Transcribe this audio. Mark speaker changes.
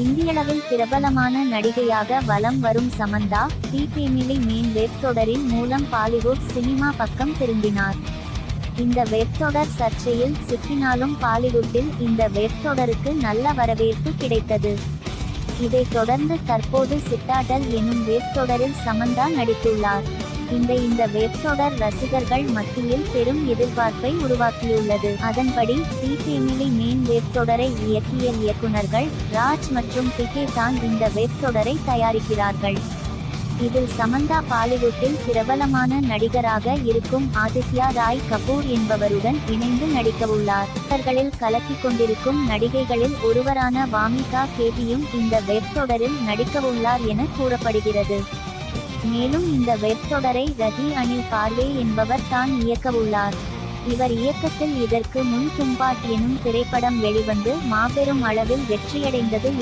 Speaker 1: இந்தியளவில் பிரபலமான நடிகையாக வலம் வரும் Samantha the family man web தொடரின் மூலம் பாலிவுட் சினிமா பக்கம் திரும்பினார். இந்த வெப் தொடர் சர்ச்சையில் சிக்கினாலும் பாலிவுட்டில் இந்த வெப் தொடருக்கு நல்ல வரவேற்பு கிடைத்தது. இதைத் தொடர்ந்து தற்போது சிட்டாடல் எனும் வெப் தொடரில் சமந்தா நடித்துள்ளார். இந்த வெப் தொடர் ரசிகர்கள் மத்தியில் பெரும் எதிர்பார்ப்பை உருவாக்கியுள்ளது. அதன்படி தி ஃபேமிலி மேன் வெப் தொடரை இயக்கிய இயக்குனர்கள் ராஜ் மற்றும் பிகே தான் இந்த வெப் தொடரை தயாரிக்கிறார்கள். இதில் சமந்தா பாலிவுட்டில் பிரபலமான நடிகராக இருக்கும் ஆதித்யா ராய் கபூர் என்பவருடன் இணைந்து நடிக்கவுள்ளார். இவர்களில் கலக்கிக் கொண்டிருக்கும் நடிகைகளில் ஒருவரான வாமிகா கேபியும் இந்த வெப் தொடரில் நடிக்கவுள்ளார் என கூறப்படுகிறது. மேலும் இந்த வெப் தொடரை ரதி அனில் பார்வே என்பவர் தான் இயக்கவுள்ளார். இவர் இயக்கத்தில் இதற்கு முன் தும்பாட் எனும் திரைப்படம் வெளிவந்து மாபெரும் அளவில் வெற்றியடைந்தது.